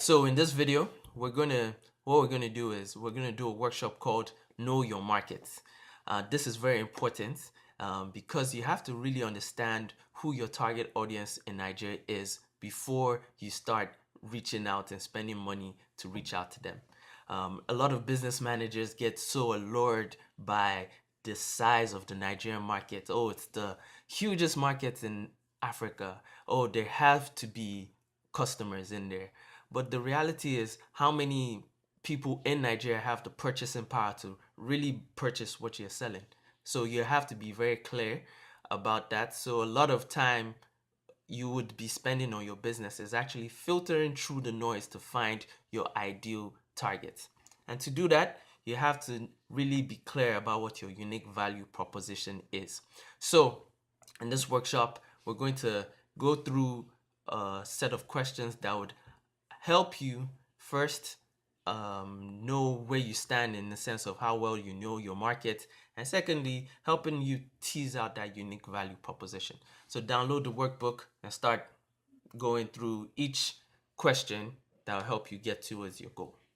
So in this video, what we're gonna do is we're gonna do a workshop called Know Your Market. This is very important because you have to really understand who your target audience in Nigeria is before you start reaching out and spending money to reach out to them. A lot of business managers get so allured by the size of the Nigerian market. Oh, it's the hugest market in Africa. Oh, there have to be customers in there. But the reality is, how many people in Nigeria have the purchasing power to really purchase what you're selling? So you have to be very clear about that. So a lot of time you would be spending on your business is actually filtering through the noise to find your ideal target. And to do that, you have to really be clear about what your unique value proposition is. So, in this workshop, we're going to go through a set of questions that would help you first know where you stand in the sense of how well you know your market, and secondly, helping you tease out that unique value proposition. So download the workbook and start going through each question that will help you get towards your goal.